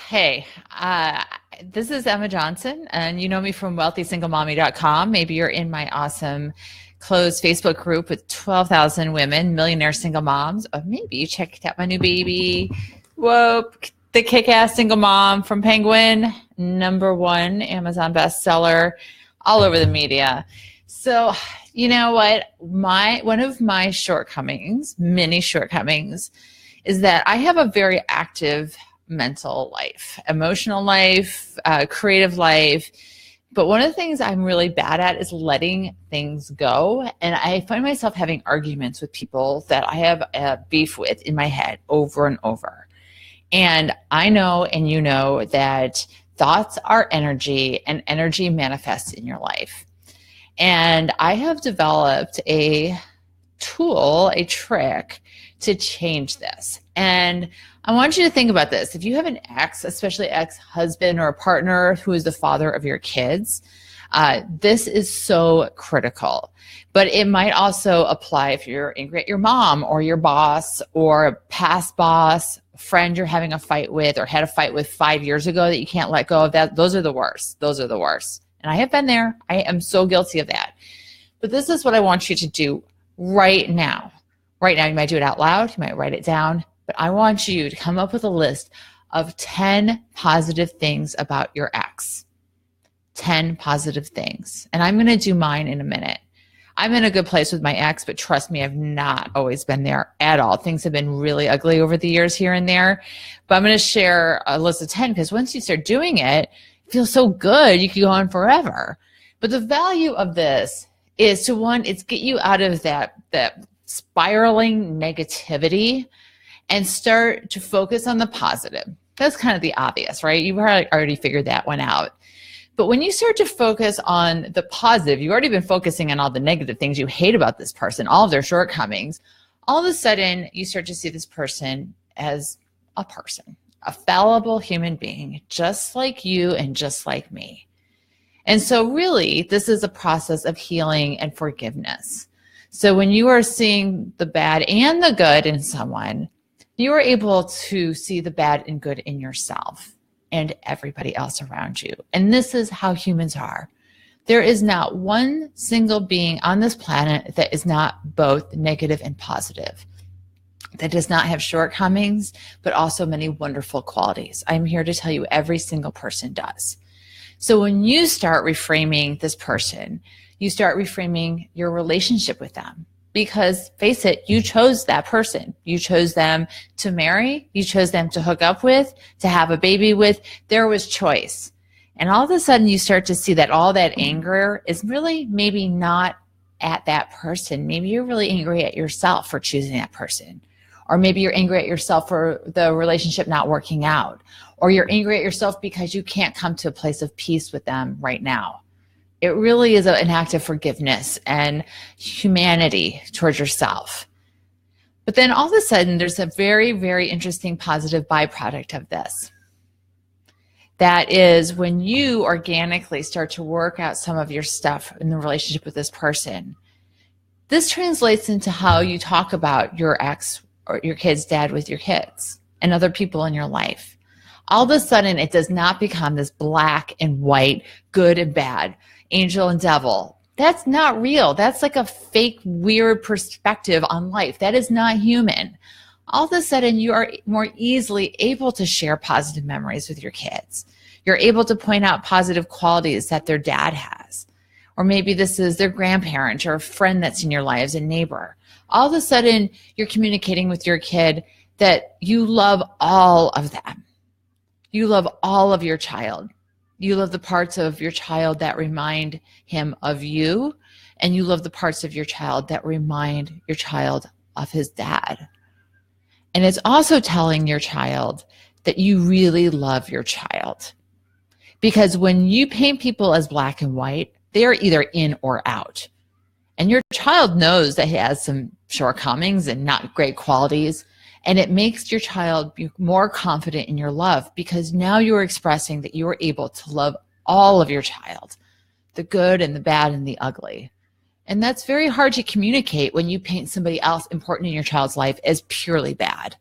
Hey, this is Emma Johnson, and you know me from wealthysinglemommy.com. Maybe you're in my awesome closed Facebook group with 12,000 women, millionaire single moms, or maybe you checked out my new baby. Whoa, the Kickass Single Mom from Penguin, #1 Amazon bestseller, all over the media. So, you know what? One of my shortcomings, many shortcomings, is that I have a very active mental life, emotional life, creative life. But one of the things I'm really bad at is letting things go. And I find myself having arguments with people that I have a beef with in my head over and over. And I know, and you know, that thoughts are energy and energy manifests in your life. And I have developed a tool, a trick to change this. And I want you to think about this. If you have an ex, especially ex-husband or a partner who is the father of your kids, this is so critical. But it might also apply if you're angry at your mom or your boss or a past boss, friend you're having a fight with or had a fight with 5 years ago that you can't let go of. That. Those are the worst. Those are the worst. And I have been there. I am so guilty of that. But this is what I want you to do right now. Right now, you might do it out loud. You might write it down. But I want you to come up with a list of 10 positive things about your ex. 10 positive things. And I'm going to do mine in a minute. I'm in a good place with my ex, but trust me, I've not always been there at all. Things have been really ugly over the years here and there. But I'm going to share a list of 10 because once you start doing it, it feels so good. You can go on forever. But the value of this is to one, it's get you out of that spiraling negativity and start to focus on the positive. That's kind of the obvious, right? You've already figured that one out. But when you start to focus on the positive, you've already been focusing on all the negative things you hate about this person, all of their shortcomings. All of a sudden, you start to see this person as a person, a fallible human being, just like you and just like me. And so really, this is a process of healing and forgiveness. So when you are seeing the bad and the good in someone, you are able to see the bad and good in yourself and everybody else around you. And this is how humans are. There is not one single being on this planet that is not both negative and positive, that does not have shortcomings, but also many wonderful qualities. I'm here to tell you every single person does. So when you start reframing this person, you start reframing your relationship with them. Because face it, you chose that person. You chose them to marry. You chose them to hook up with, to have a baby with. There was choice. And all of a sudden you start to see that all that anger is really maybe not at that person. Maybe you're really angry at yourself for choosing that person. Or maybe you're angry at yourself for the relationship not working out. Or you're angry at yourself because you can't come to a place of peace with them right now. It really is an act of forgiveness and humanity towards yourself. But then all of a sudden, there's a very, very interesting positive byproduct of this. That is when you organically start to work out some of your stuff in the relationship with this person. This translates into how you talk about your ex or your kid's dad with your kids and other people in your life. All of a sudden, it does not become this black and white, good and bad, angel and devil. That's not real. That's like a fake, weird perspective on life. That is not human. All of a sudden, you are more easily able to share positive memories with your kids. You're able to point out positive qualities that their dad has. Or maybe this is their grandparent or a friend that's in your lives, a neighbor. All of a sudden, you're communicating with your kid that you love all of them. You love all of your child. You love the parts of your child that remind him of you, and you love the parts of your child that remind your child of his dad. And it's also telling your child that you really love your child. Because when you paint people as black and white, they are either in or out. And your child knows that he has some shortcomings and not great qualities. And it makes your child be more confident in your love because now you're expressing that you are able to love all of your child, the good and the bad and the ugly. And that's very hard to communicate when you paint somebody else important in your child's life as purely bad.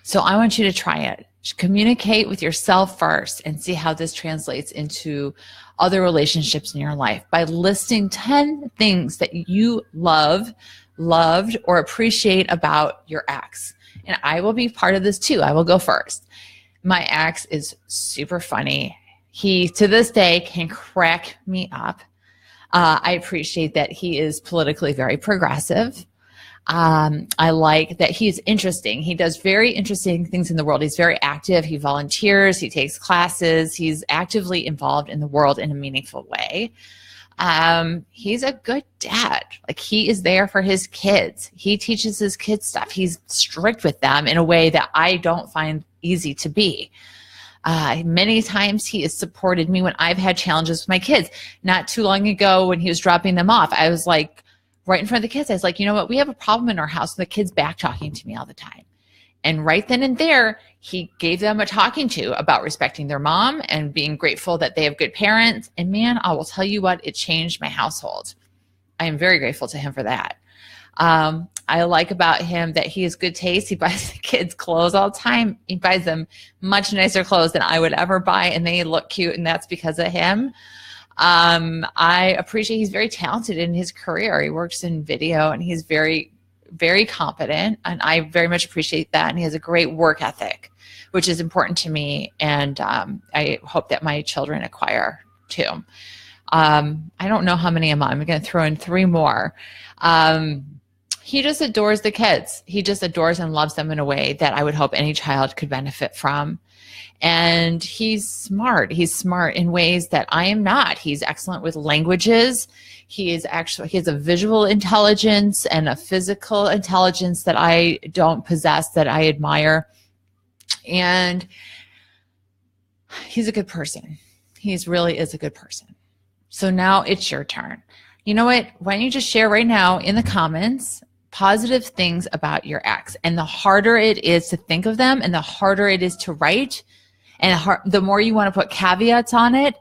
So I want you to try it. Communicate with yourself first and see how this translates into other relationships in your life by listing 10 things that you loved, or appreciate about your ex. And I will be part of this too. I will go first. My ex is super funny. He, to this day, can crack me up. I appreciate that he is politically very progressive. I like that he's interesting. He does very interesting things in the world. He's very active. He volunteers. He takes classes. He's actively involved in the world in a meaningful way. He's a good dad. Like, he is there for his kids. He teaches his kids stuff. He's strict with them in a way that I don't find easy to be. Many times he has supported me when I've had challenges with my kids. Not too long ago when he was dropping them off, I was like, right in front of the kids, I was like, you know what? We have a problem in our house. And the kids back talking to me all the time. And right then and there, he gave them a talking to about respecting their mom and being grateful that they have good parents. And man, I will tell you what, it changed my household. I am very grateful to him for that. I like about him that he has good taste. He buys the kids clothes all the time. He buys them much nicer clothes than I would ever buy, and they look cute, and that's because of him. I appreciate he's very talented in his career. He works in video, and he's very, very competent, and I very much appreciate that. And he has a great work ethic, which is important to me, and I hope that my children acquire too. I don't know how many I'm going to throw in 3 more. He just adores the kids. He just adores and loves them in a way that I would hope any child could benefit from. And he's smart. He's smart in ways that I am not. He's excellent with languages. He has a visual intelligence and a physical intelligence that I don't possess, that I admire. And he's a good person. He really is a good person. So now it's your turn. You know what? Why don't you just share right now in the comments positive things about your ex? And the harder it is to think of them, and the harder it is to write, and the more you want to put caveats on it,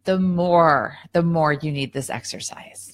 the more you need this exercise.